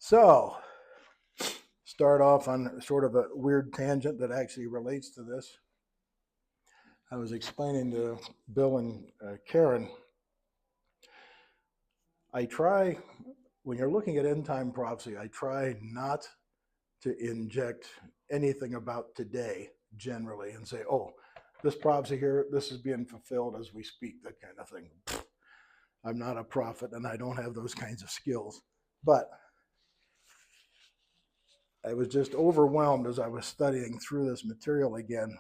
So, start off on sort of a weird tangent that actually relates to this. I was explaining to Bill and Karen, I try, when you're looking at end time prophecy, I try not to inject anything about today generally and say, oh, this prophecy here, this is being fulfilled as we speak, that kind of thing. I'm not a prophet and I don't have those kinds of skills. But I was just overwhelmed as I was studying through this material again.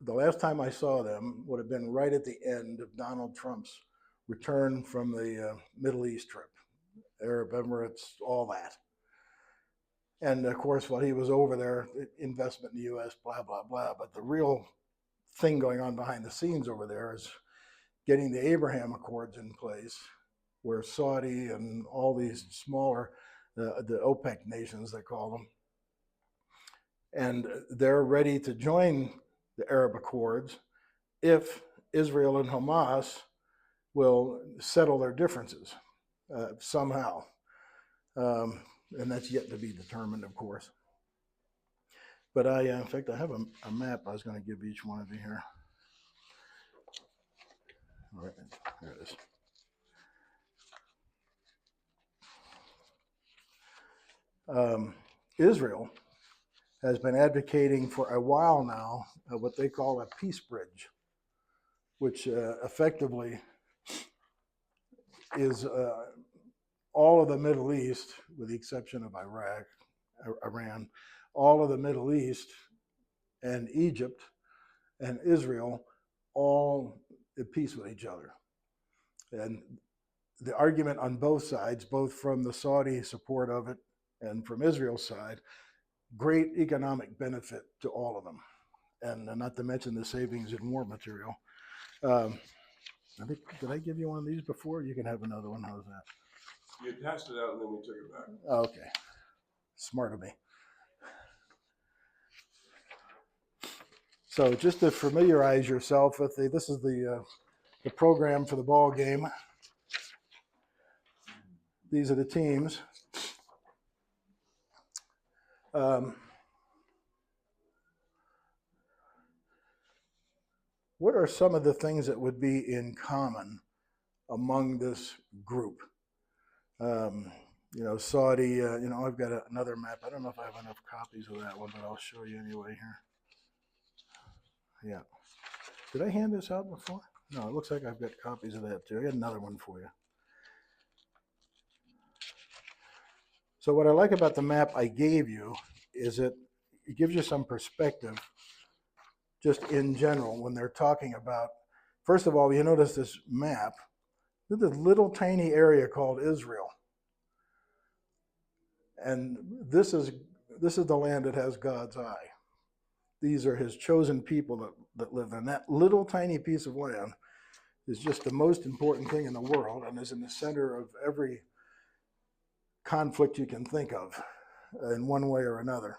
The last time I saw them would have been right at the end of Donald Trump's return from the Middle East trip, Arab Emirates, all that. And of course, while he was over there, investment in the US, blah, blah, blah. But the real thing going on behind the scenes over there is getting the Abraham Accords in place, where Saudi and all these smaller, the OPEC nations, they call them, and they're ready to join the Arab Accords if Israel and Hamas will settle their differences somehow. And that's yet to be determined, of course. But in fact, I have a map I was going to give each one of you here. All right, there it is. Israel has been advocating for a while now what they call a peace bridge, which effectively is all of the Middle East, with the exception of Iran, all of the Middle East and Egypt and Israel, all at peace with each other. And the argument on both sides, both from the Saudi support of it and from Israel's side, great economic benefit to all of them. And not to mention the savings in war material. I think, did I give you one of these before? You can have another one. How's that? You passed it out and then we took it back. Okay. Smart of me. So just to familiarize yourself with this is the program for the ball game. These are the teams. What are some of the things that would be in common among this group? Saudi, I've got another map. I don't know if I have enough copies of that one, but I'll show you anyway here. Yeah. Did I hand this out before? No, it looks like I've got copies of that too. I got another one for you. So what I like about the map I gave you is it gives you some perspective just in general when they're talking about, first of all, you notice this map, there's this little tiny area called Israel. And this is the land that has God's eye. These are his chosen people that live in that little tiny piece of land is just the most important thing in the world and is in the center of every conflict you can think of in one way or another.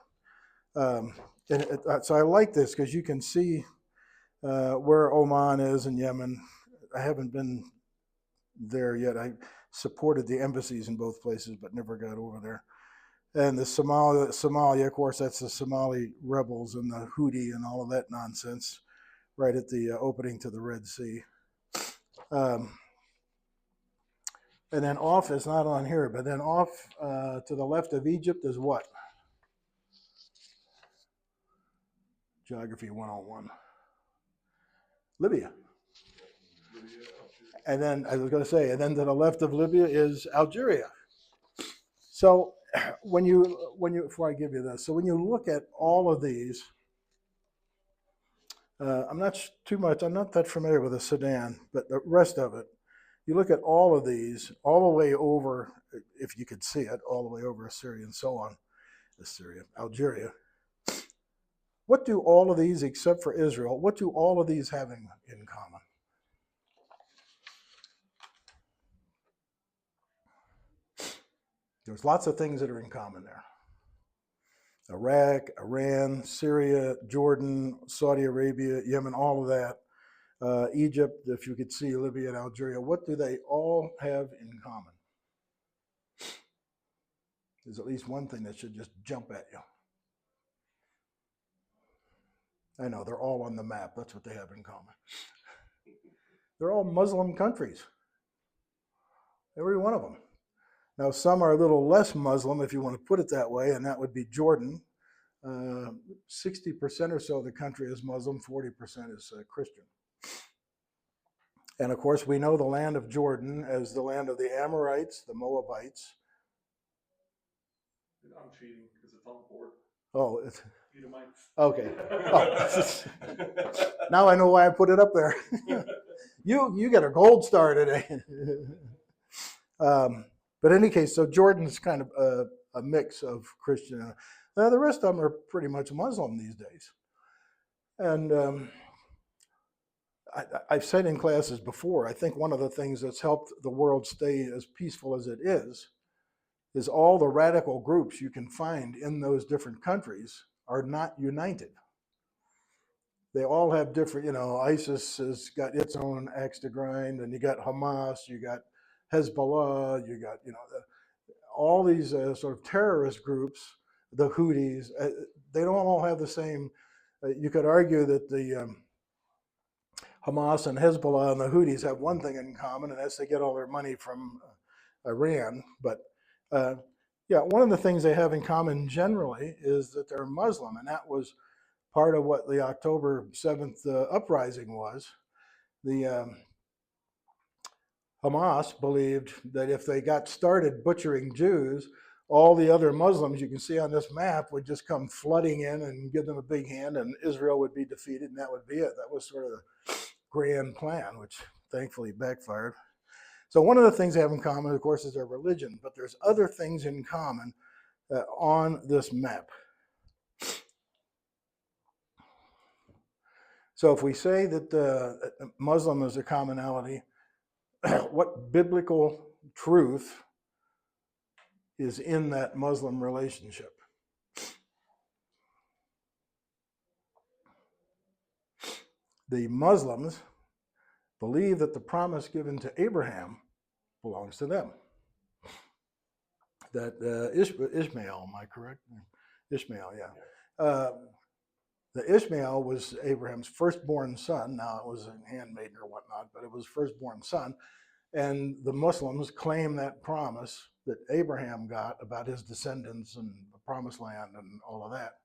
So I like this because you can see where Oman is in Yemen. I haven't been there yet. I supported the embassies in both places, but never got over there. And the Somalia, of course, that's the Somali rebels and the Houthi and all of that nonsense right at the opening to the Red Sea. And then off, it's not on here, but then off to the left of Egypt is what? Geography 101. Libya. And then, I was going to say, and then to the left of Libya is Algeria. So when you, before I give you this, so when you look at all of these, I'm not that familiar with the Sudan, but the rest of it, you look at all of these, all the way over, if you could see it, all the way over Assyria and so on, Algeria. What do all of these, except for Israel, what do all of these have in common? There's lots of things that are in common there. Iraq, Iran, Syria, Jordan, Saudi Arabia, Yemen, all of that. Egypt, if you could see Libya and Algeria, what do they all have in common? There's at least one thing that should just jump at you. I know, they're all on the map. That's what they have in common. They're all Muslim countries, every one of them. Now, some are a little less Muslim, if you want to put it that way, and that would be Jordan. 60% or so of the country is Muslim, 40% is Christian. And of course, we know the land of Jordan as the land of the Amorites, the Moabites. I'm cheating because it's on the board. Oh, it's Edomites. okay. Oh. Now I know why I put it up there. You get a gold star today. But in any case, so Jordan's kind of a mix of Christian. The rest of them are pretty much Muslim these days. And I've said in classes before, I think one of the things that's helped the world stay as peaceful as it is all the radical groups you can find in those different countries are not united. They all have different, ISIS has got its own axe to grind, and you got Hamas, you got Hezbollah, you got, all these sort of terrorist groups, the Houthis, they don't all have the same, you could argue that the Hamas and Hezbollah and the Houthis have one thing in common, and that's they get all their money from Iran. But yeah, one of the things they have in common generally is that they're Muslim, and that was part of what the October 7th uprising was. The Hamas believed that if they got started butchering Jews, all the other Muslims you can see on this map would just come flooding in and give them a big hand, and Israel would be defeated, and that would be it. That was sort of the grand plan, which thankfully backfired. So one of the things they have in common, of course, is their religion, but there's other things in common on this map. So if we say that Muslim is a commonality, what biblical truth is in that Muslim relationship? The Muslims believe that the promise given to Abraham belongs to them. That Ishmael, am I correct? Ishmael, yeah. The Ishmael was Abraham's firstborn son. Now it was a handmaiden or whatnot, but it was firstborn son. And the Muslims claim that promise that Abraham got about his descendants and the promised land and all of that.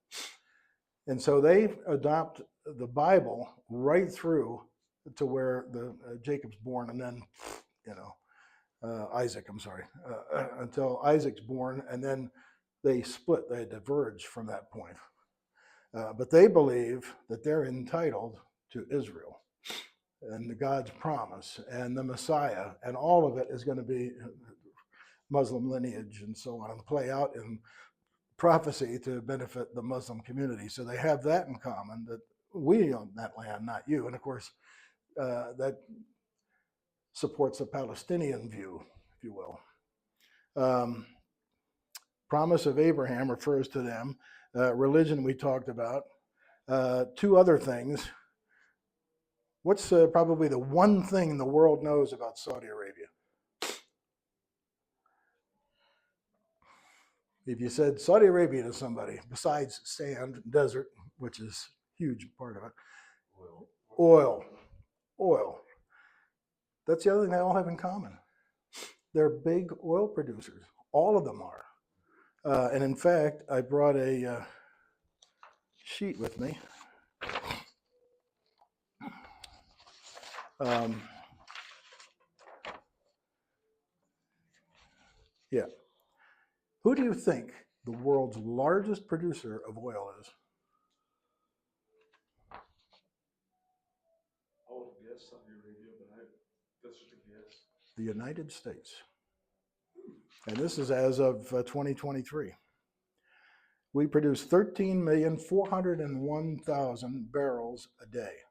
And so they adopt the Bible right through to where Jacob's born, and then, Isaac, until Isaac's born, and then they split, they diverge from that point. But they believe that they're entitled to Israel and God's promise and the Messiah, and all of it is going to be Muslim lineage and so on, play out in prophecy to benefit the Muslim community. So they have that in common, that we own that land, not you. And of course, that supports the Palestinian view, if you will. Promise of Abraham refers to them. Religion we talked about. Two other things. What's probably the one thing the world knows about Saudi Arabia? If you said Saudi Arabia to somebody, besides sand, desert, which is a huge part of it, oil. That's the other thing they all have in common. They're big oil producers. All of them are. And in fact, I brought a sheet with me. Yeah. Who do you think the world's largest producer of oil is? I would guess Saudi Arabia, but that's just a guess. The United States. And this is as of 2023. We produce 13,401,000 barrels a day.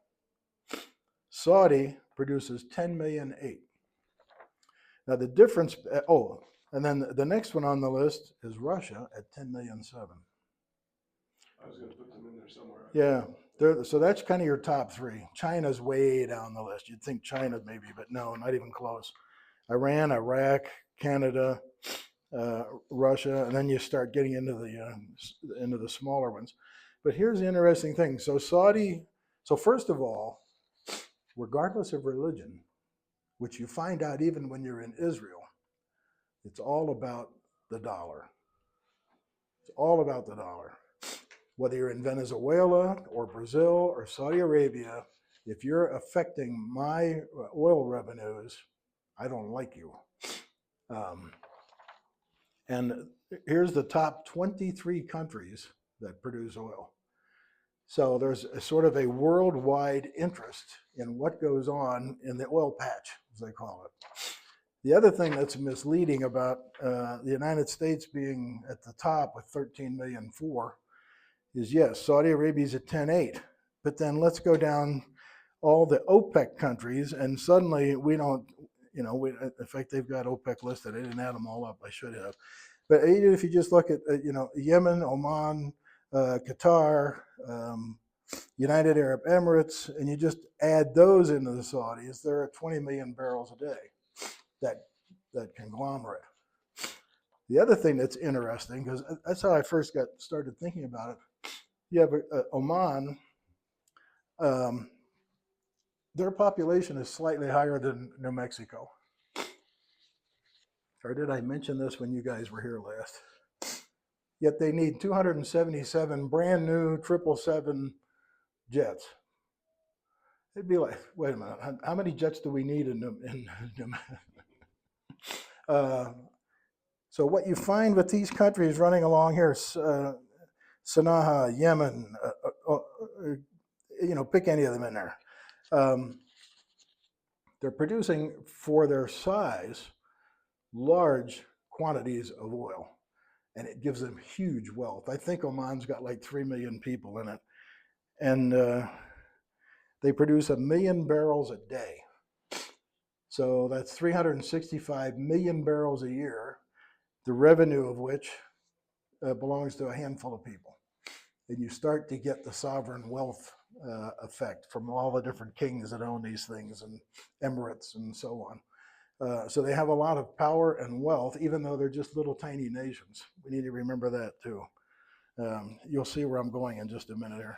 Saudi produces 10,000,008. Now the difference, and then the next one on the list is Russia at 10,007,000. I was going to put them in there somewhere. Yeah, So that's kind of your top three. China's way down the list. You'd think China maybe, but no, not even close. Iran, Iraq, Canada, Russia, and then you start getting into the smaller ones. But here's the interesting thing. So first of all, regardless of religion, which you find out even when you're in Israel, it's all about the dollar. It's all about the dollar. Whether you're in Venezuela or Brazil or Saudi Arabia, if you're affecting my oil revenues, I don't like you. And here's the top 23 countries that produce oil. So there's a sort of a worldwide interest in what goes on in the oil patch, as they call it. The other thing that's misleading about the United States being at the top with 13.4 million is, yes, Saudi Arabia's at 10.8, but then let's go down all the OPEC countries, and suddenly we don't, in fact, they've got OPEC listed. I didn't add them all up. I should have. But even if you just look at, Yemen, Oman, Qatar, United Arab Emirates, and you just add those into the Saudis, they're at 20 million barrels a day, that conglomerate. The other thing that's interesting, because that's how I first got started thinking about it, you have Oman, their population is slightly higher than New Mexico. Or did I mention this when you guys were here last? Yet they need 277 brand new 777 jets. It'd be like, wait a minute, how many jets do we need in New So what you find with these countries running along here, Sana'a, Yemen, pick any of them in there. They're producing, for their size, large quantities of oil, and it gives them huge wealth. I think Oman's got like 3 million people in it, and they produce 1 million barrels a day. So that's 365 million barrels a year, the revenue of which belongs to a handful of people. And you start to get the sovereign wealth effect from all the different kings that own these things, and emirates and so on. So they have a lot of power and wealth, even though they're just little tiny nations. We need to remember that too. You'll see where I'm going in just a minute here.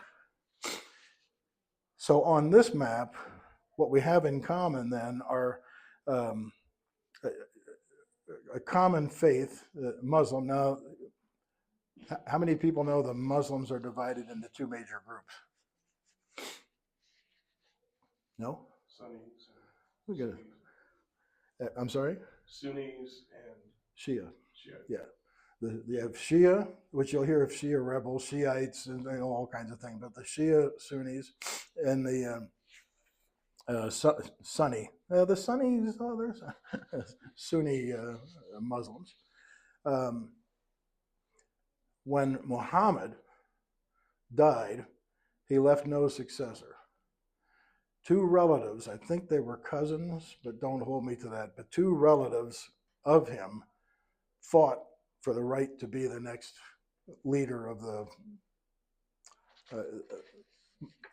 So on this map, what we have in common then are a common faith, Muslim. Now, how many people know the Muslims are divided into two major groups? No? Sunnis Look at and it. I'm sorry? Sunnis and Shia. Shia. Yeah. They have Shia, which you'll hear of Shia rebels, Shiites, and all kinds of things. But the Shia Sunnis and the Sunni. The Sunnis, there's Sunni Muslims. When Muhammad died, he left no successor. Two relatives, I think they were cousins, but don't hold me to that, but two relatives of him fought for the right to be the next leader of the,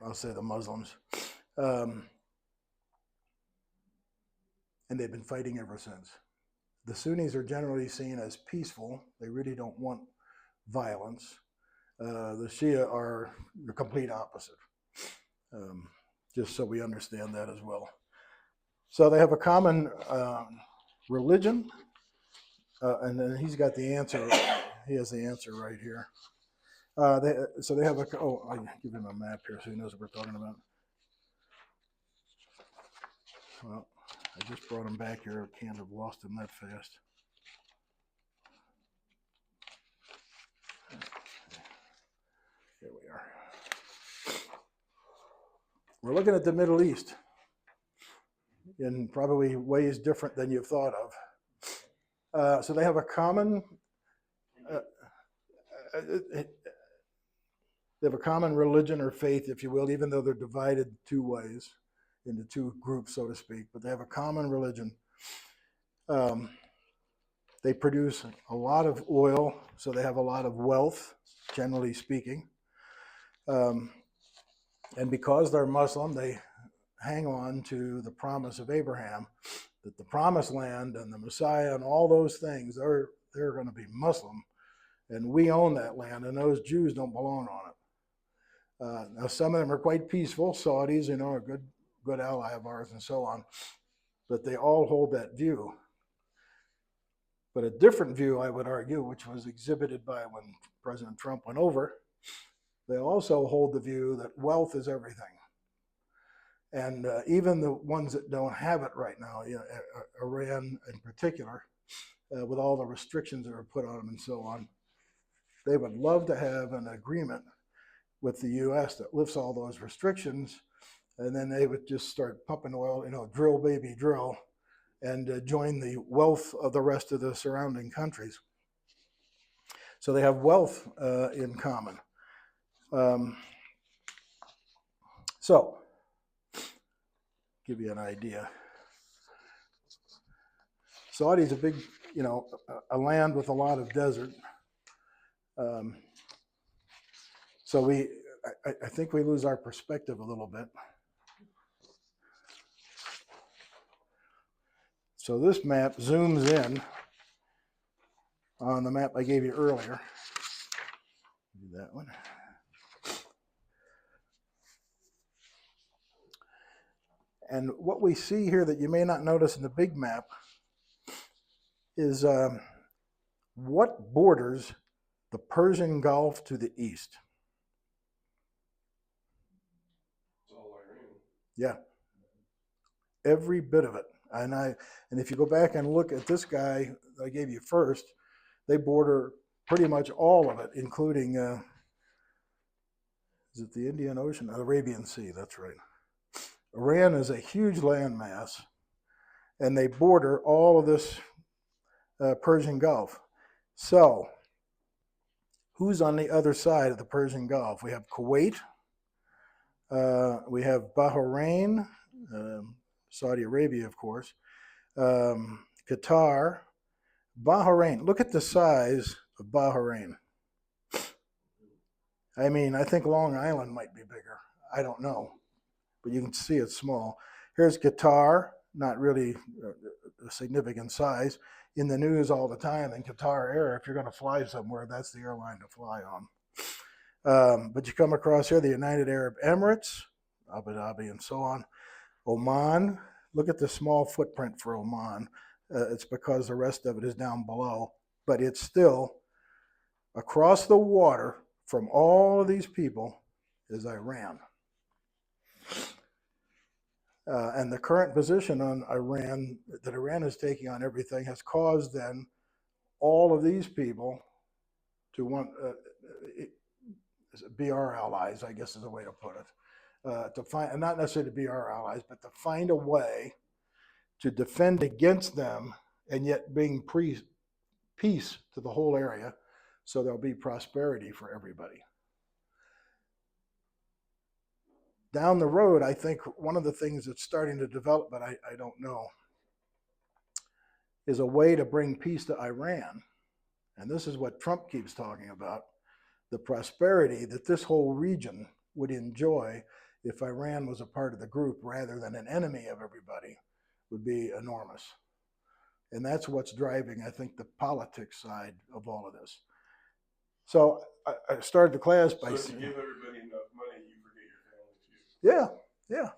I'll say the Muslims. And they've been fighting ever since. The Sunnis are generally seen as peaceful. They really don't want violence. The Shia are the complete opposite. Just so we understand that as well. So they have a common religion, and then he's got the answer. He has the answer right here. So they have I'll give him a map here so he knows what we're talking about. Well, I just brought him back here. I can't have lost him that fast. Here we are. We're looking at the Middle East in probably ways different than you've thought of. So they have a common they have a common religion or faith, if you will, even though they're divided two ways, into two groups, so to speak, but they have a common religion. They produce a lot of oil, so they have a lot of wealth, generally speaking. And because they're Muslim, they hang on to the promise of Abraham that the promised land and the Messiah and all those things, they're going to be Muslim. And we own that land, and those Jews don't belong on it. Now, some of them are quite peaceful. Saudis, a good ally of ours and so on. But they all hold that view. But a different view, I would argue, which was exhibited by when President Trump went over, they also hold the view that wealth is everything. And even the ones that don't have it right now, Iran in particular, with all the restrictions that are put on them and so on, they would love to have an agreement with the U.S. that lifts all those restrictions, and then they would just start pumping oil, drill, baby, drill, and join the wealth of the rest of the surrounding countries. So they have wealth in common. So, give you an idea. Saudi's a big, a land with a lot of desert. So I think we lose our perspective a little bit. So this map zooms in on the map I gave you earlier. Do that one. And what we see here that you may not notice in the big map is what borders the Persian Gulf to the east. It's all Iran. Yeah. Every bit of it. And if you go back and look at this guy I gave you first, they border pretty much all of it, including, is it the Indian Ocean? Arabian Sea, that's right. Iran is a huge landmass, and they border all of this Persian Gulf. So, who's on the other side of the Persian Gulf? We have Kuwait, we have Bahrain, Saudi Arabia, of course, Qatar, Bahrain. Look at the size of Bahrain. I mean, I think Long Island might be bigger. I don't know, but you can see it's small. Here's Qatar, not really a significant size. In the news all the time, in Qatar Air, if you're going to fly somewhere, that's the airline to fly on. But you come across here, the United Arab Emirates, Abu Dhabi, and so on. Oman, look at the small footprint for Oman. It's because the rest of it is down below, but it's still across the water from all of these people is Iran. And the current position on Iran, that Iran is taking on everything, has caused then all of these people to want be our allies, I guess is the way to put it. To find, and not necessarily to be our allies, but to find a way to defend against them and yet bring peace to the whole area, so there'll be prosperity for everybody. Down the road, I think one of the things that's starting to develop, but I don't know, is a way to bring peace to Iran. And this is what Trump keeps talking about, the prosperity that this whole region would enjoy if Iran was a part of the group rather than an enemy of everybody would be enormous. And that's what's driving, I think, the politics side of all of this. So I started the class by saying, if you give everybody enough money, you forget your family too.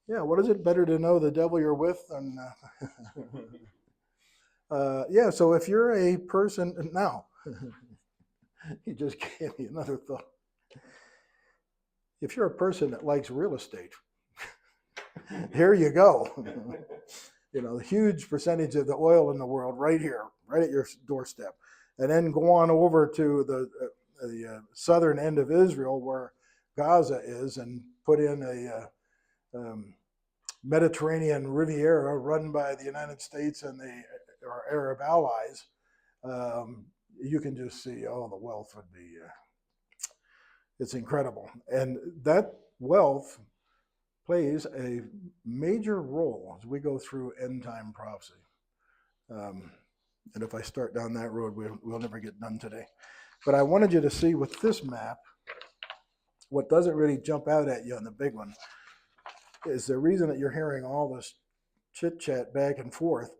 Yeah. What is it? Better to know the devil you're with than... so if you're a person... Now, you just gave me another thought. If you're a person that likes real estate, here you go. The huge percentage of the oil in the world right here, right at your doorstep. And then go on over to the southern end of Israel where Gaza is and put in a Mediterranean Riviera run by the United States and our Arab allies. You can just see, the wealth would be, it's incredible. And that wealth plays a major role as we go through end time prophecy. And if I start down that road, we'll never get done today. But I wanted you to see with this map What doesn't really jump out at you on the big one is the reason that you're hearing all this chit chat back and forth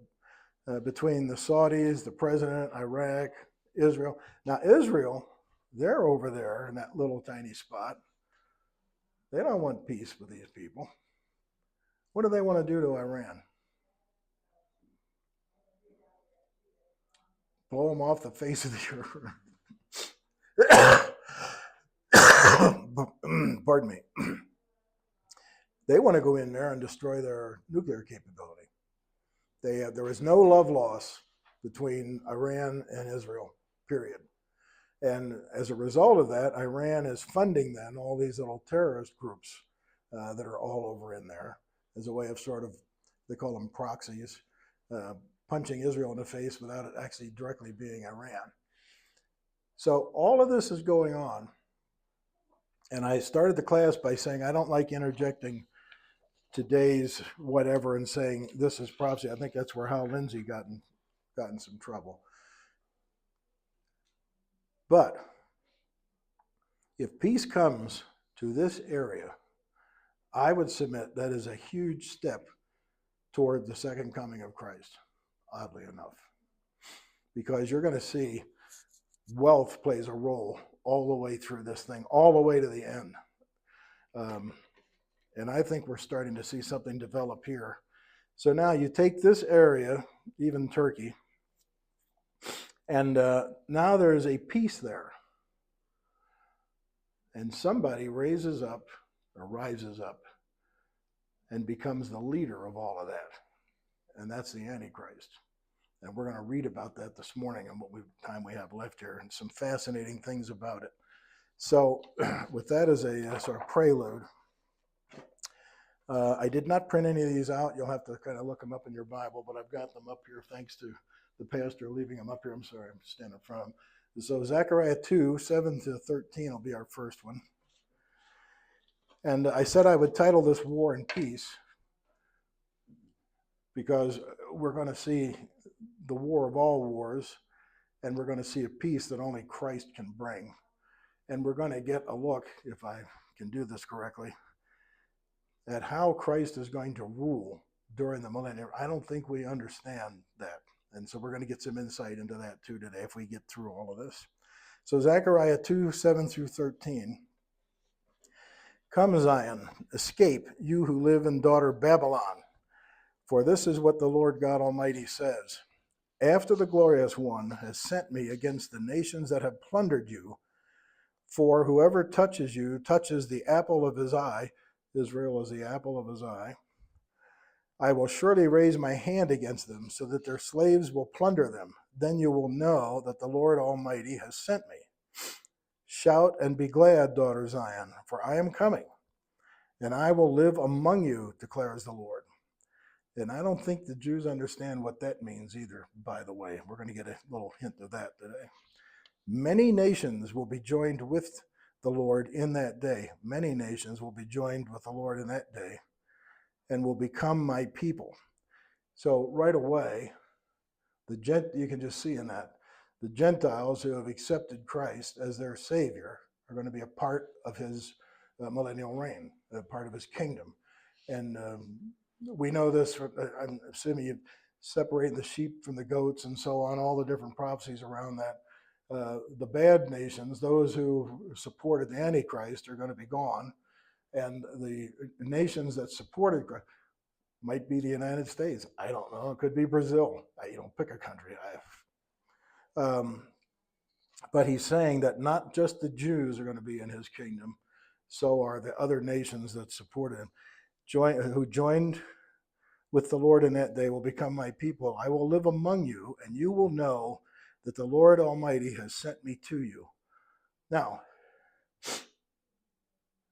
between the Saudis, the president, Iraq, Israel. Now, Israel, they're over there in that little tiny spot. They don't want peace with these people. What do they want to do to Iran? Blow them off the face of the earth. Pardon me. They want to go in there and destroy their nuclear capability. There is no love loss between Iran and Israel, period. And as a result of that, Iran is funding then all these little terrorist groups that are all over in there as a way of sort of, they call them proxies, punching Israel in the face without it actually directly being Iran. So all of this is going on. And I started the class by saying I don't like interjecting today's whatever and saying this is prophecy. I think that's where Hal Lindsey got in some trouble. But if peace comes to this area, I would submit that is a huge step toward the second coming of Christ, oddly enough. Because you're going to see wealth plays a role all the way through this thing, all the way to the end. And I think we're starting to see something develop here. So now you take this area, even Turkey, and now there's a peace there. And somebody rises up and becomes the leader of all of that. And that's the Antichrist. And we're going to read about that this morning and what time we have left here and some fascinating things about it. So with that as a sort of prelude, I did not print any of these out. You'll have to kind of look them up in your Bible, but I've got them up here thanks to the pastor leaving them up here. I'm sorry, I'm standing in front of him. So Zechariah 2, 7 to 13 will be our first one. And I said I would title this War and Peace because we're going to see the war of all wars, and we're going to see a peace that only Christ can bring. And we're going to get a look, if I can do this correctly, at how Christ is going to rule during the millennium. I don't think we understand that. And so we're going to get some insight into that too today if we get through all of this. So Zechariah 2, 7 through 13. Come, Zion, escape, you who live in daughter Babylon. For this is what the Lord God Almighty says. After the glorious one has sent me against the nations that have plundered you, for whoever touches you touches the apple of his eye. Israel is the apple of his eye. I will surely raise my hand against them, so that their slaves will plunder them. Then you will know that the Lord Almighty has sent me. Shout and be glad, daughter Zion, for I am coming, and I will live among you, declares the Lord. And I don't think the Jews understand what that means either, by the way. We're going to get a little hint of that today. Many nations will be joined with the Lord in that day. Many nations will be joined with the Lord in that day and will become my people. So right away, you can just see in that, the Gentiles who have accepted Christ as their Savior are going to be a part of his millennial reign, a part of his kingdom. And we know this, I'm assuming you separate the sheep from the goats and so on, all the different prophecies around that. The bad nations, those who supported the Antichrist, are going to be gone. And the nations that supported Christ might be the United States. I don't know. It could be Brazil. Pick a country. But he's saying that not just the Jews are going to be in his kingdom, so are the other nations that supported him. Who joined with the Lord in that day will become my people. I will live among you, and you will know that the Lord Almighty has sent me to you. Now,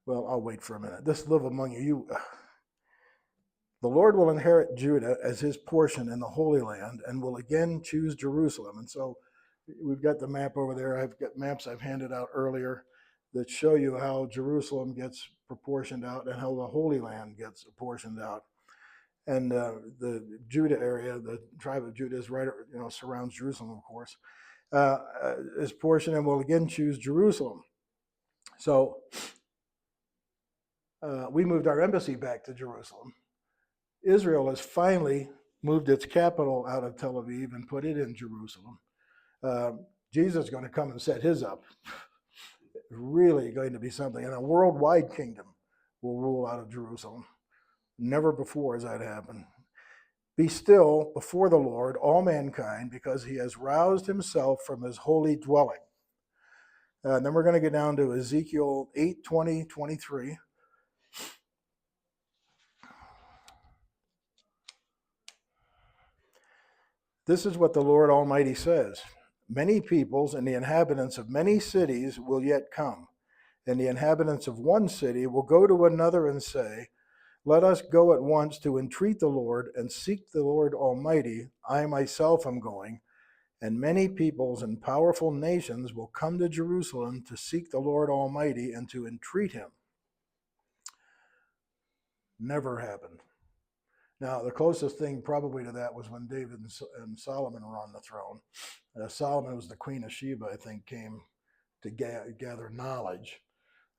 well, I'll wait for a minute. This live among you. The Lord will inherit Judah as his portion in the Holy Land and will again choose Jerusalem. And so we've got the map over there. I've got maps I've handed out earlier that show you how Jerusalem gets proportioned out and how the Holy Land gets apportioned out. And the Judah area, the tribe of Judah is right, surrounds Jerusalem, of course, is portion and will again choose Jerusalem. So We moved our embassy back to Jerusalem. Israel has finally moved its capital out of Tel Aviv and put it in Jerusalem. Uh, Jesus is going to come and set his up. Really going to be something. And a worldwide kingdom will rule out of Jerusalem. Never before has that happened. Be still before the Lord, all mankind, because he has roused himself from his holy dwelling. And then we're going to get down to Ezekiel 8, 20, 23. This is what the Lord Almighty says. Many peoples and the inhabitants of many cities will yet come, and the inhabitants of one city will go to another and say, let us go at once to entreat the Lord and seek the Lord Almighty. I myself am going, and many peoples and powerful nations will come to Jerusalem to seek the Lord Almighty and to entreat him. Never happened. Now, the closest thing probably to that was when David and Solomon were on the throne. Solomon was the Queen of Sheba, I think, came to gather knowledge.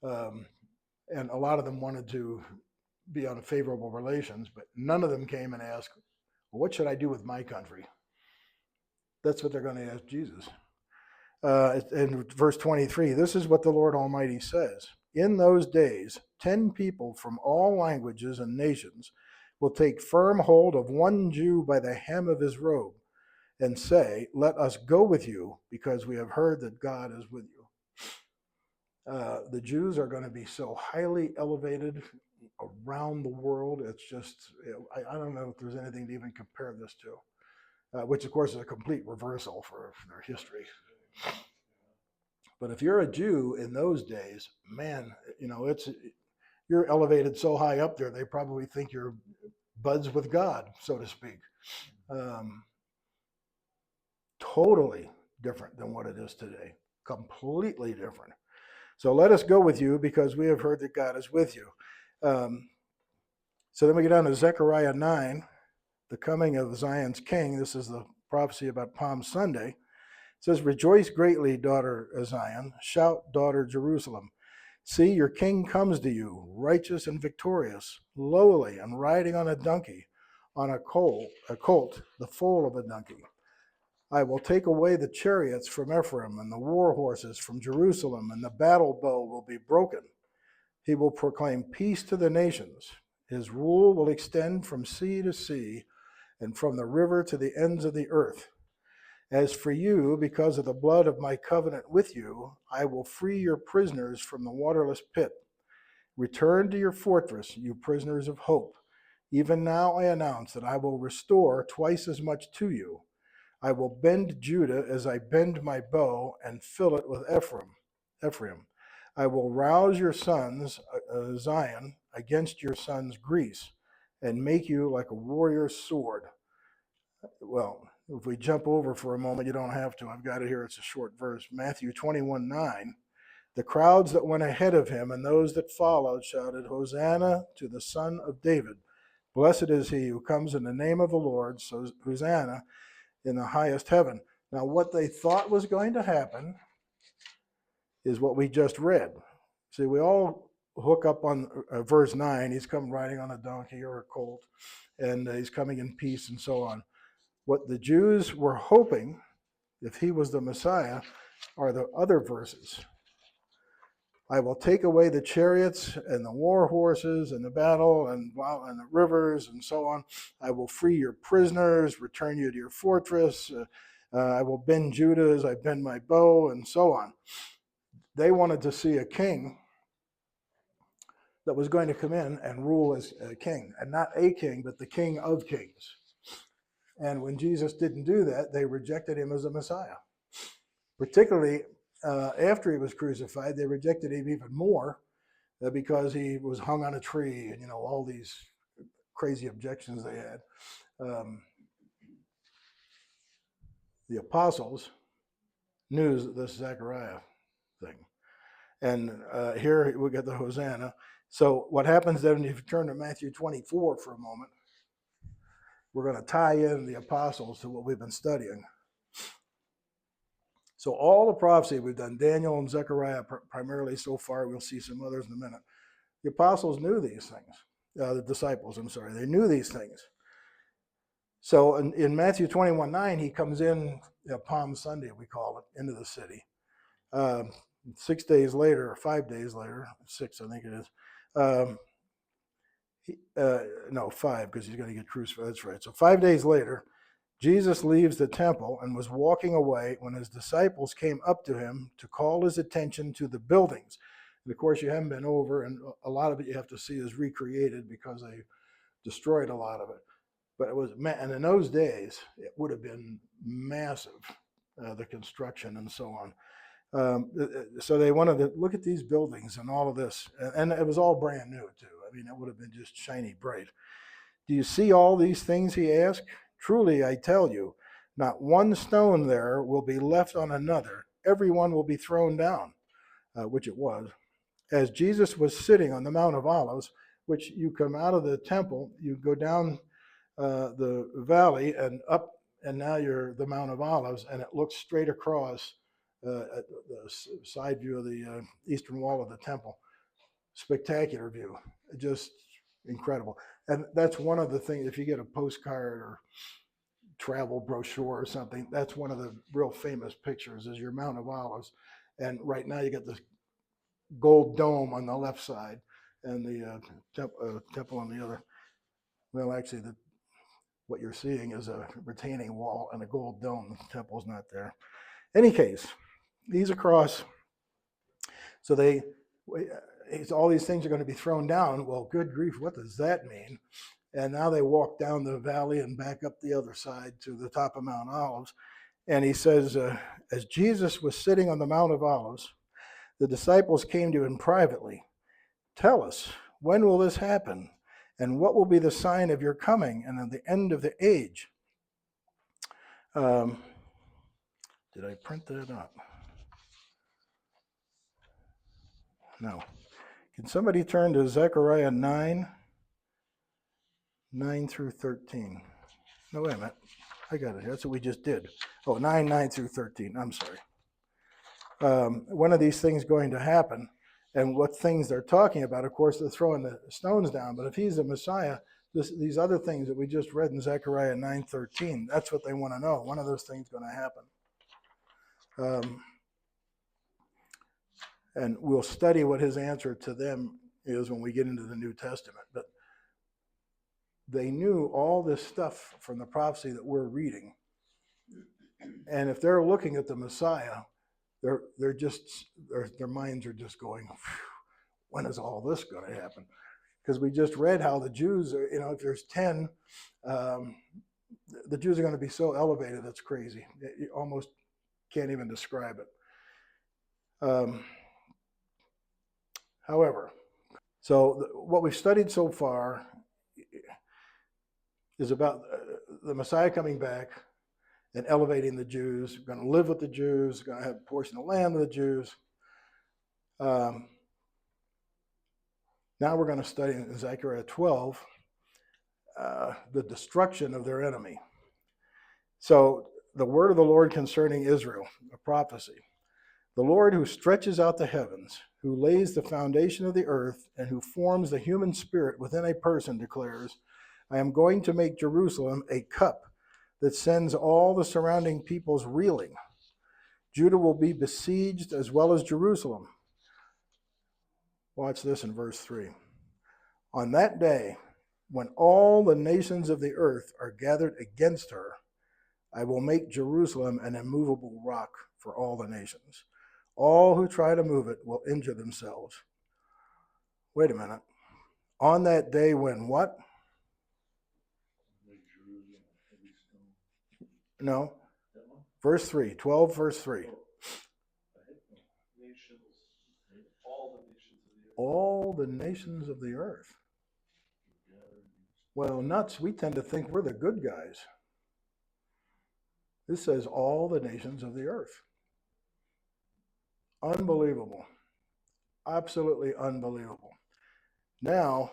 And a lot of them wanted to be on favorable relations, but none of them came and asked, well, what should I do with my country? That's what they're going to ask Jesus. In verse 23, this is what the Lord Almighty says. In those days, 10 people from all languages and nations will take firm hold of one Jew by the hem of his robe and say, let us go with you because we have heard that God is with you. The Jews are going to be so highly elevated around the world. It's just, I don't know if there's anything to even compare this to, which of course is a complete reversal for their history. But if you're a Jew in those days, man, you're elevated so high up there, they probably think you're buds with God, so to speak. Totally different than what it is today. Completely different. So let us go with you because we have heard that God is with you. So then we get down to Zechariah 9, the coming of Zion's king. This is the prophecy about Palm Sunday. It says, rejoice greatly, daughter Zion. Shout, daughter Jerusalem. See, your king comes to you, righteous and victorious, lowly and riding on a donkey, on a colt, the foal of a donkey. I will take away the chariots from Ephraim and the war horses from Jerusalem, and the battle bow will be broken. He will proclaim peace to the nations. His rule will extend from sea to sea and from the river to the ends of the earth. As for you, because of the blood of my covenant with you, I will free your prisoners from the waterless pit. Return to your fortress, you prisoners of hope. Even now I announce that I will restore twice as much to you. I will bend Judah as I bend my bow and fill it with Ephraim. I will rouse your sons, Zion, against your sons, Greece, and make you like a warrior's sword. Well, if we jump over for a moment, you don't have to. I've got it here. It's a short verse. Matthew 21:9. The crowds that went ahead of him and those that followed shouted, Hosanna to the Son of David. Blessed is he who comes in the name of the Lord. So Hosanna in the highest heaven. Now, what they thought was going to happen is what we just read. See, we all hook up on verse 9. He's come riding on a donkey or a colt, and he's coming in peace and so on. What the Jews were hoping, if he was the Messiah, are the other verses. I will take away the chariots and the war horses and the battle and the rivers and so on. I will free your prisoners, return you to your fortress. I will bend Judah as I bend my bow, and so on. They wanted to see a king that was going to come in and rule as a king, and not a king, but the King of Kings. And when Jesus didn't do that, they rejected him as a Messiah. Particularly after he was crucified, they rejected him even more because he was hung on a tree and, all these crazy objections they had. The apostles knew this Zechariah thing. And here we get the Hosanna. So what happens then, if you turn to Matthew 24 for a moment, we're going to tie in the apostles to what we've been studying. So all the prophecy we've done, Daniel and Zechariah primarily so far, we'll see some others in a minute. The apostles knew these things. The disciples, I'm sorry, they knew these things. So in Matthew 21:9, he comes in, Palm Sunday, we call it, into the city. 6 days later, or 5 days later, 6, I think it is. No, 5, because he's going to get crucified. That's right. So 5 days later, Jesus leaves the temple and was walking away when his disciples came up to him to call his attention to the buildings. And of course, you haven't been over, and a lot of it you have to see is recreated because they destroyed a lot of it. But it was, and in those days, it would have been massive, the construction and so on. So they wanted to look at these buildings and all of this, and it was all brand new too. I mean, it would have been just shiny bright. Do you see all these things, he asked? Truly, I tell you, not one stone there will be left on another. Everyone will be thrown down, which it was. As Jesus was sitting on the Mount of Olives, which you come out of the temple, you go down the valley and up, and now you're the Mount of Olives, and it looks straight across at the side view of the eastern wall of the temple. Spectacular view, just incredible. And that's one of the things, if you get a postcard or travel brochure or something, that's one of the real famous pictures is your Mount of Olives. And right now you got this gold dome on the left side and the temple on the other. Well, actually, what you're seeing is a retaining wall and a gold dome. The temple's not there. Any case, these across. So all these things are going to be thrown down. Well, good grief, what does that mean? And now they walk down the valley and back up the other side to the top of Mount Olives. And he says, as Jesus was sitting on the Mount of Olives, the disciples came to him privately. Tell us, when will this happen? And what will be the sign of your coming and of the end of the age? Did I print that up? No. Can somebody turn to Zechariah 9 through 13? No, wait a minute. I got it. That's what we just did. Oh, 9 through 13. I'm sorry. One of these things going to happen, and what things they're talking about, of course, they're throwing the stones down. But if he's the Messiah, these other things that we just read in Zechariah 9:13, that's what they want to know. One of those things going to happen. And we'll study what his answer to them is when we get into the New Testament. But they knew all this stuff from the prophecy that we're reading. And if they're looking at the Messiah, their minds are just going, when is all this going to happen? Because we just read how the Jews are, if there's 10, the Jews are going to be so elevated, that's crazy. You almost can't even describe it. However, so what we've studied so far is about the Messiah coming back and elevating the Jews, going to live with the Jews, going to have a portion of land of the Jews. Now we're going to study in Zechariah 12 the destruction of their enemy. So the word of the Lord concerning Israel, a prophecy. The Lord who stretches out the heavens, who lays the foundation of the earth, and who forms the human spirit within a person declares, I am going to make Jerusalem a cup that sends all the surrounding peoples reeling. Judah will be besieged as well as Jerusalem. Watch this in verse 3. On that day, when all the nations of the earth are gathered against her, I will make Jerusalem an immovable rock for all the nations. All who try to move it will injure themselves. Wait a minute. On that day when what? No. Verse 3, 12, verse 3. All the nations of the earth. Well, nuts, we tend to think we're the good guys. This says all the nations of the earth. Unbelievable. Absolutely unbelievable. Now,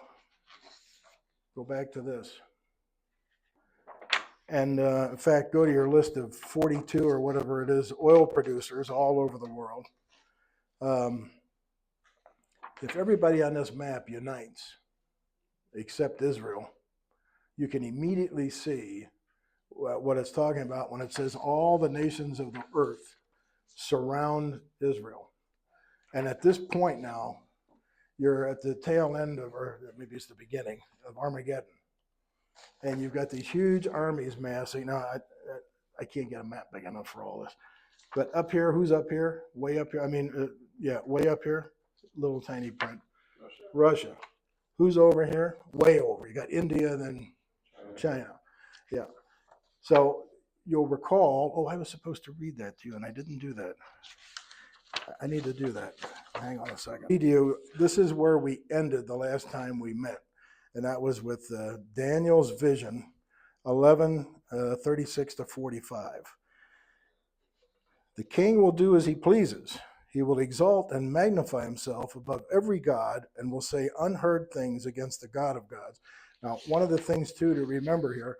go back to this. And in fact, go to your list of 42 or whatever it is, oil producers all over the world. If everybody on this map unites, except Israel, you can immediately see what it's talking about when it says all the nations of the earth surround Israel. And at this point now, you're at the tail end of, or maybe it's the beginning of Armageddon. And you've got these huge armies massing. Now, I can't get a map big enough for all this. But up here, who's up here? Way up here. I mean, way up here. Little tiny print. Russia. Who's over here? Way over. You got India, then China. Yeah. So you'll recall, I was supposed to read that to you, and I didn't do that. I need to do that. Hang on a second. This is where we ended the last time we met, and that was with Daniel's vision, 11:36 to 45. The king will do as he pleases. He will exalt and magnify himself above every god and will say unheard things against the God of gods. Now, one of the things, too, to remember here,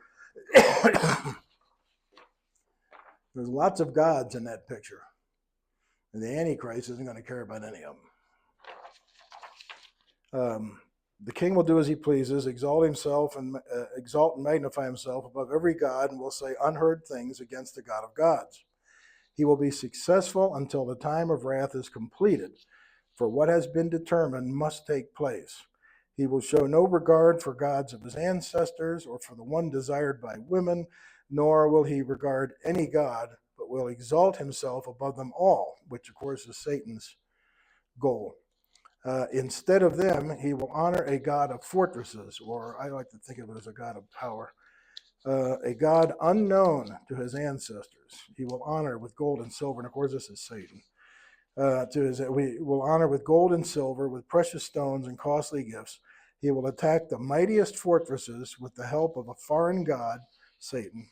there's lots of gods in that picture. And the Antichrist isn't going to care about any of them. The king will do as he pleases, exalt and magnify himself above every god, and will say unheard things against the God of gods. He will be successful until the time of wrath is completed, for what has been determined must take place. He will show no regard for gods of his ancestors or for the one desired by women, nor will he regard any god, but will exalt himself above them all, which of course is Satan's goal. Instead of them, he will honor a god of fortresses, or I like to think of it as a god of power, a god unknown to his ancestors. He will honor with gold and silver, and of course this is Satan. We will honor with gold and silver, with precious stones and costly gifts. He will attack the mightiest fortresses with the help of a foreign god, Satan,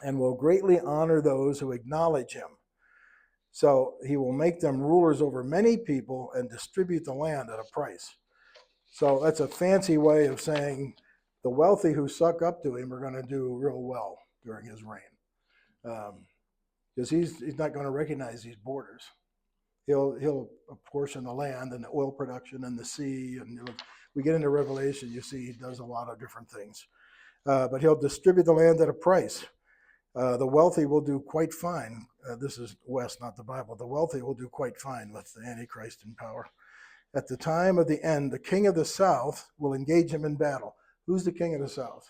and will greatly honor those who acknowledge him. So he will make them rulers over many people and distribute the land at a price. So that's a fancy way of saying the wealthy who suck up to him are going to do real well during his reign. Because he's not going to recognize these borders. He'll apportion the land and the oil production and the sea. And we get into Revelation, you see he does a lot of different things. But he'll distribute the land at a price. The wealthy will do quite fine. This is West, not the Bible. The wealthy will do quite fine with the Antichrist in power. At the time of the end, the king of the south will engage him in battle. Who's the king of the south?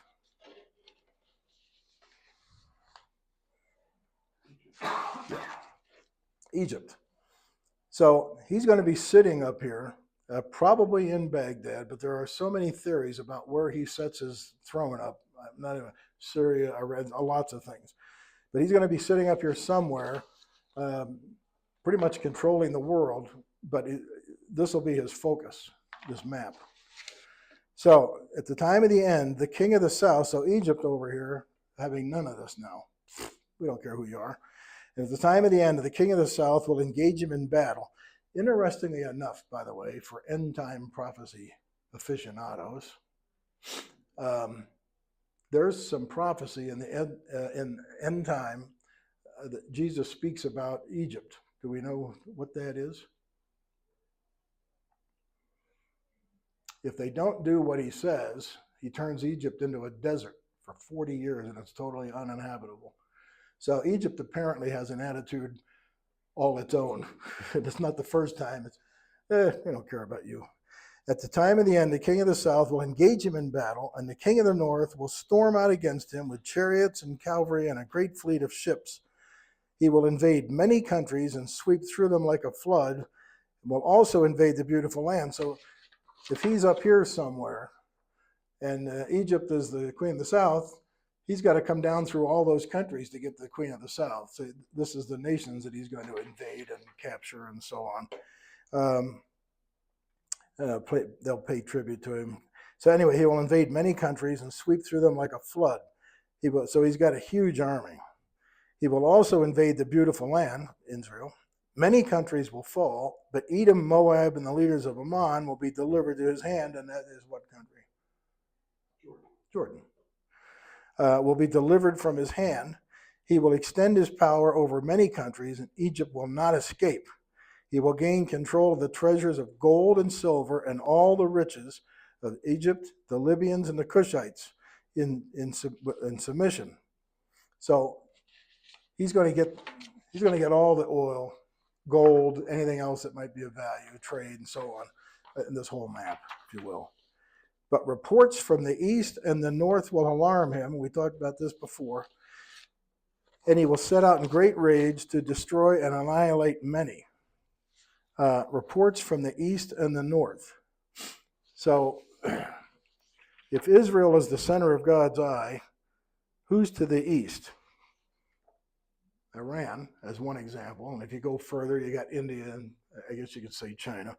Egypt. So he's going to be sitting up here, probably in Baghdad, but there are so many theories about where he sets his throne up. Not even Syria, Iran, lots of things. But he's going to be sitting up here somewhere, pretty much controlling the world, but this will be his focus, this map. So at the time of the end, the king of the south, so Egypt over here, having none of this now. We don't care who you are. And at the time of the end, the king of the south will engage him in battle. Interestingly enough, by the way, for end time prophecy aficionados, there's some prophecy in the end time that Jesus speaks about Egypt. Do we know what that is? If they don't do what he says, he turns Egypt into a desert for 40 years and it's totally uninhabitable. So Egypt apparently has an attitude all its own. It's not the first time. It's, we don't care about you. At the time of the end, the king of the south will engage him in battle, and the king of the north will storm out against him with chariots and cavalry and a great fleet of ships. He will invade many countries and sweep through them like a flood, and will also invade the beautiful land. So if he's up here somewhere, and Egypt is the queen of the south, he's got to come down through all those countries to get the queen of the south. So this is the nations that he's going to invade and capture and so on. They'll pay tribute to him. So anyway, he will invade many countries and sweep through them like a flood. So he's got a huge army. He will also invade the beautiful land, Israel. Many countries will fall, but Edom, Moab, and the leaders of Ammon will be delivered to his hand, and that is what country? Jordan. Will be delivered from his hand. He will extend his power over many countries, and Egypt will not escape. He will gain control of the treasures of gold and silver and all the riches of Egypt, the Libyans, and the Cushites in submission. So he's going to get all the oil, gold, anything else that might be of value, trade, and so on, in this whole map, if you will. But reports from the east and the north will alarm him. We talked about this before. And he will set out in great rage to destroy and annihilate many. Reports from the east and the north. So if Israel is the center of God's eye, who's to the east? Iran, as one example. And if you go further, you got India, and I guess you could say China.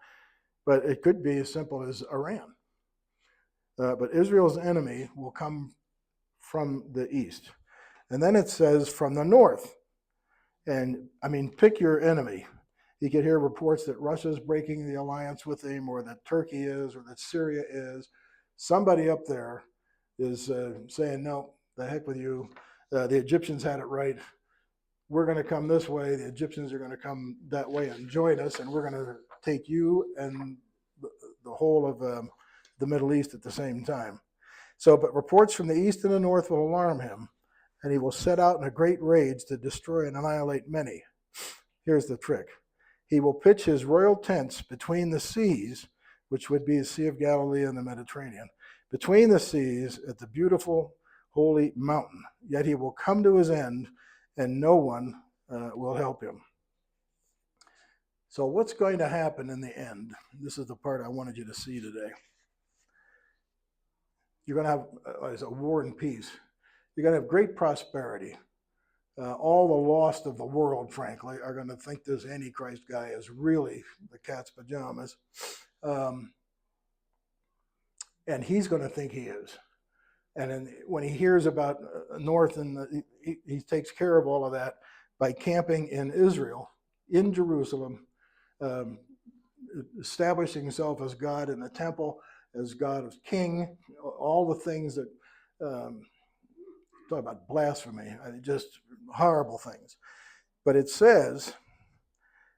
But it could be as simple as Iran. But Israel's enemy will come from the east. And then it says from the north. And I mean, pick your enemy. You could hear reports that Russia's breaking the alliance with him, or that Turkey is, or that Syria is. Somebody up there is saying, no, the heck with you. The Egyptians had it right. We're going to come this way. The Egyptians are going to come that way and join us, and we're going to take you and the whole of the Middle East at the same time. So, but reports from the east and the north will alarm him, and he will set out in a great rage to destroy and annihilate many. Here's the trick. He will pitch his royal tents between the seas, which would be the Sea of Galilee and the Mediterranean, between the seas at the beautiful holy mountain. Yet he will come to his end, and no one will help him. So what's going to happen in the end? This is the part I wanted you to see today. You're going to have a war and peace. You're going to have great prosperity. All the lost of the world, frankly, are going to think this Antichrist guy is really the cat's pajamas. And he's going to think he is. And when he hears about north, and he takes care of all of that by camping in Israel, in Jerusalem, establishing himself as God in the temple, as God as king, all the things that, talk about blasphemy, just horrible things. But it says,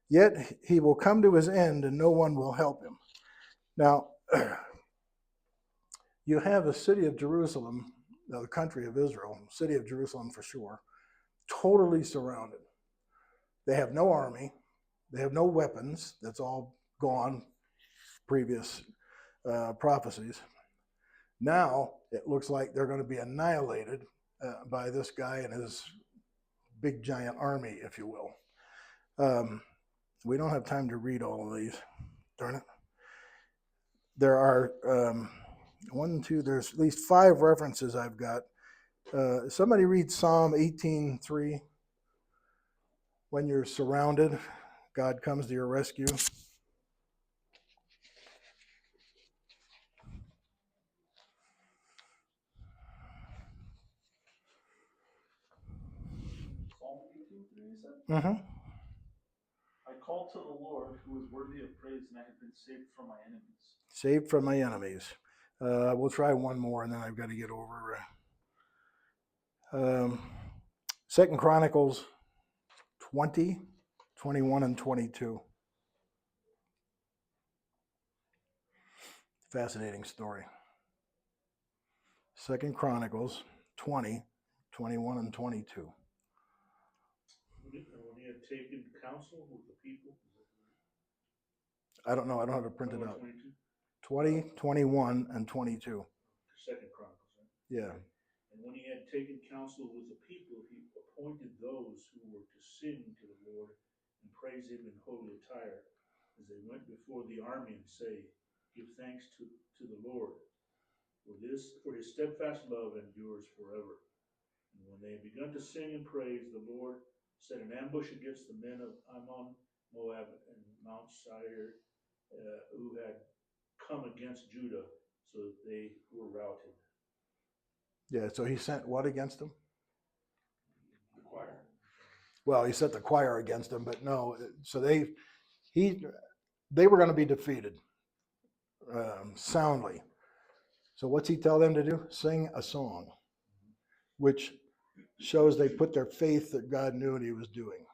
yet he will come to his end and no one will help him. Now, you have the city of Jerusalem, the country of Israel, city of Jerusalem for sure, totally surrounded. They have no army. They have no weapons. That's all gone, previous prophecies. Now, it looks like they're going to be annihilated by this guy and his big giant army, if you will. We don't have time to read all of these. Darn it. There are there's at least 5 references I've got. Somebody read Psalm 18:3. When you're surrounded, God comes to your rescue. Psalm 18:3, you said? Mm-hmm. I called to the Lord, who is worthy of praise, and I have been saved from my enemies. Saved from my enemies. We'll try one more, and then I've got to get over. 2 Chronicles 20, 21, and 22. Fascinating story. 2 Chronicles 20, 21, and 22. When he had taken counsel with the people. I don't know. I don't have it printed out. 22? 20, 21, and 22. 2 Chronicles, right? Yeah. And when he had taken counsel with the people, he appointed those who were to sing to the Lord and praise him in holy attire, as they went before the army and say, give thanks to the Lord, for his steadfast love endures forever. And when they had begun to sing and praise, the Lord set an ambush against the men of Ammon, Moab, and Mount Seir, who had come against Judah, so that they were routed. Yeah, so he sent what against them? The choir. Well, he sent the choir against them, but no. So they were going to be defeated soundly. So what's he tell them to do? Sing a song, which shows they put their faith that God knew what he was doing.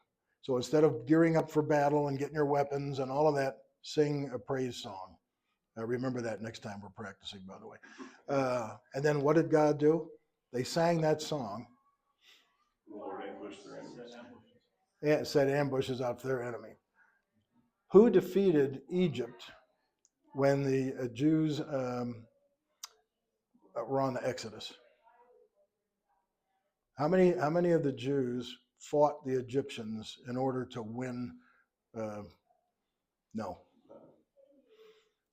So instead of gearing up for battle and getting your weapons and all of that, sing a praise song. Remember that next time we're practicing, by the way. And then what did God do? They sang that song. The Lord ambushed their enemies. And set ambushes out for their enemy. Who defeated Egypt when the Jews were on the Exodus? How many of the Jews fought the Egyptians in order to win? No.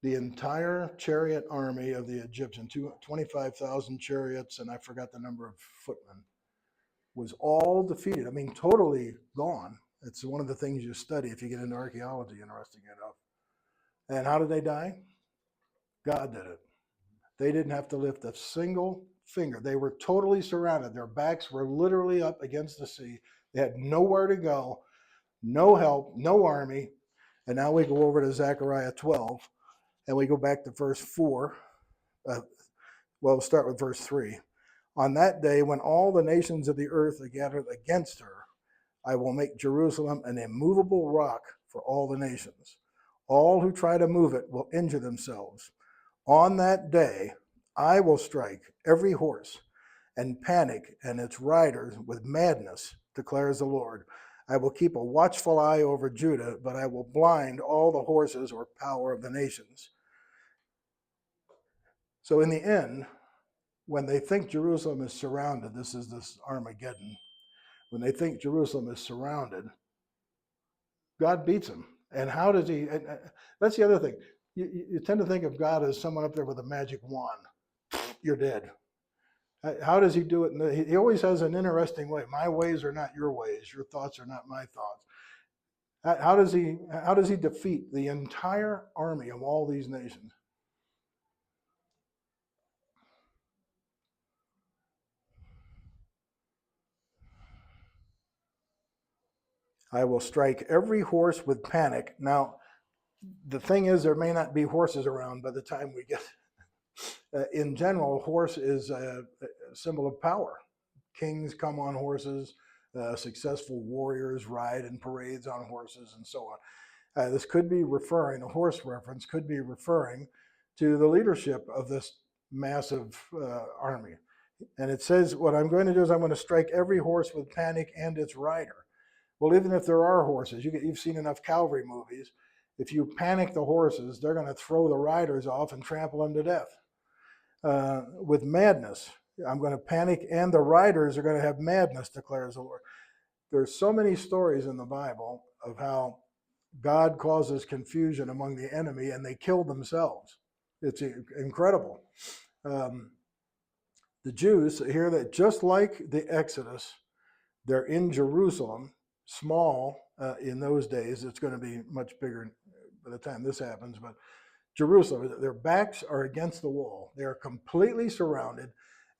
The entire chariot army of the Egyptians, 25,000 chariots, and I forgot the number of footmen, was all defeated. I mean, totally gone. It's one of the things you study if you get into archaeology, interesting enough. And how did they die? God did it. They didn't have to lift a single finger. They were totally surrounded. Their backs were literally up against the sea. They had nowhere to go, no help, no army. And now we go over to Zechariah 12, and we go back to verse 4. We'll start with verse 3. On that day, when all the nations of the earth are gathered against her, I will make Jerusalem an immovable rock for all the nations. All who try to move it will injure themselves. On that day, I will strike every horse and panic and its riders with madness, declares the Lord. I will keep a watchful eye over Judah, but I will blind all the horses or power of the nations. So in the end, when they think Jerusalem is surrounded, this is this Armageddon, when they think Jerusalem is surrounded, God beats them. And how does he? That's the other thing. You tend to think of God as someone up there with a magic wand. You're dead. How does he do it? He always has an interesting way. My ways are not your ways. Your thoughts are not my thoughts. How does he defeat the entire army of all these nations? I will strike every horse with panic. Now, the thing is, there may not be horses around by the time we get. In general, horse is a symbol of power. Kings come on horses. Successful warriors ride in parades on horses, and so on. This could be referring, a horse reference could be referring to the leadership of this massive army. And it says, what I'm going to do is I'm going to strike every horse with panic and its rider. Well, even if there are horses, you've seen enough cavalry movies. If you panic the horses, they're going to throw the riders off and trample them to death. With madness, I'm going to panic, and the riders are going to have madness, declares the Lord. There's so many stories in the Bible of how God causes confusion among the enemy, and they kill themselves. It's incredible. The Jews hear that just like the Exodus, they're in Jerusalem, small in those days. It's going to be much bigger by the time this happens, but Jerusalem, their backs are against the wall. They are completely surrounded,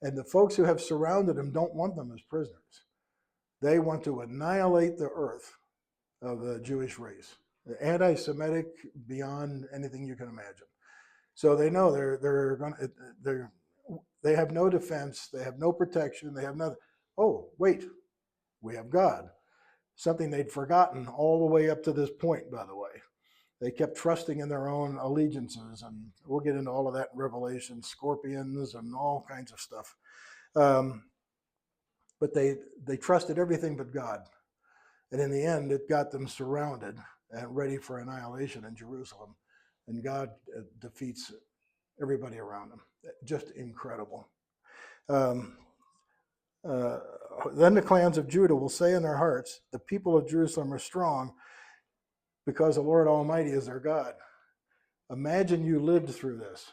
and the folks who have surrounded them don't want them as prisoners. They want to annihilate the earth of the Jewish race. They're anti-Semitic beyond anything you can imagine. So they know they have no defense, they have no protection, they have nothing. Oh, wait, we have God. Something they'd forgotten all the way up to this point, by the way. They kept trusting in their own allegiances, and we'll get into all of that in Revelation, scorpions and all kinds of stuff. But they trusted everything but God. And in the end, it got them surrounded and ready for annihilation in Jerusalem. And God defeats everybody around them. Just incredible. Then the clans of Judah will say in their hearts, the people of Jerusalem are strong because the Lord Almighty is their God. Imagine you lived through this.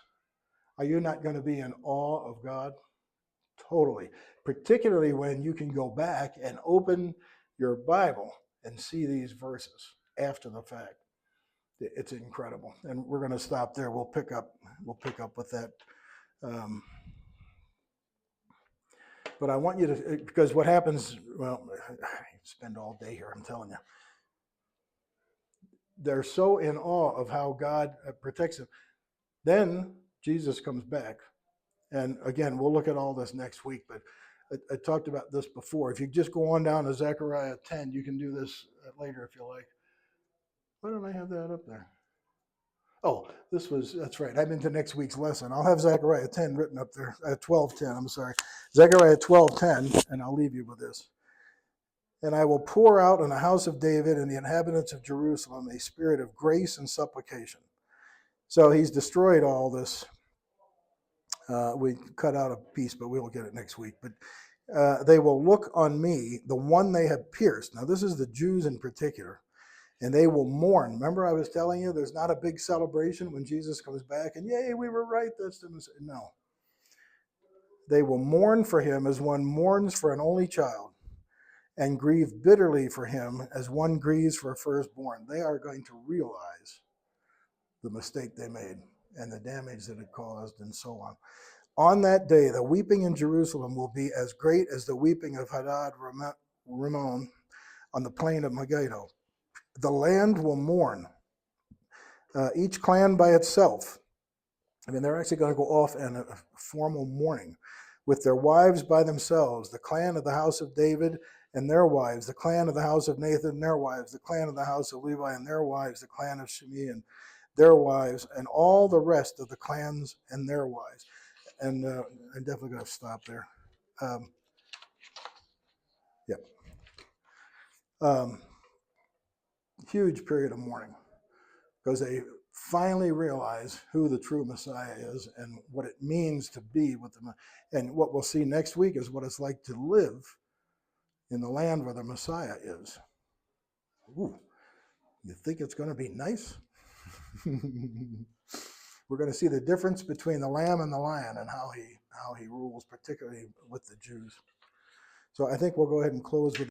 Are you not going to be in awe of God? Totally. Particularly when you can go back and open your Bible and see these verses after the fact. It's incredible. And we're going to stop there. We'll pick up with that. But I want you to, because what happens, well, I spend all day here, I'm telling you. They're so in awe of how God protects them. Then Jesus comes back. And again, we'll look at all this next week, but I talked about this before. If you just go on down to Zechariah 10, you can do this later if you like. Why don't I have that up there? Oh, that's right. I'm into next week's lesson. I'll have Zechariah 10 written up there, 12:10, I'm sorry. Zechariah 12:10, and I'll leave you with this. And I will pour out on the house of David and the inhabitants of Jerusalem a spirit of grace and supplication. So he's destroyed all this. We cut out a piece, but we will get it next week. But they will look on me, the one they have pierced. Now, this is the Jews in particular. And they will mourn. Remember, I was telling you there's not a big celebration when Jesus comes back and, yay, we were right. That's the Messiah. No. They will mourn for him as one mourns for an only child, and grieve bitterly for him as one grieves for a firstborn. They are going to realize the mistake they made and the damage that it caused and so on. On that day, the weeping in Jerusalem will be as great as the weeping of Hadad Ramon on the plain of Megiddo. The land will mourn, each clan by itself. I mean, they're actually going to go off in a formal mourning with their wives by themselves, the clan of the house of David and their wives, the clan of the house of Nathan and their wives, the clan of the house of Levi and their wives, the clan of Shimei and their wives, and all the rest of the clans and their wives. And I'm definitely going to stop there. Huge period of mourning because they finally realize who the true Messiah is and what it means to be with them. And what we'll see next week is what it's like to live in the land where the Messiah is. Ooh, you think it's going to be nice? We're going to see the difference between the lamb and the lion and how he rules, particularly with the Jews. So I think we'll go ahead and close with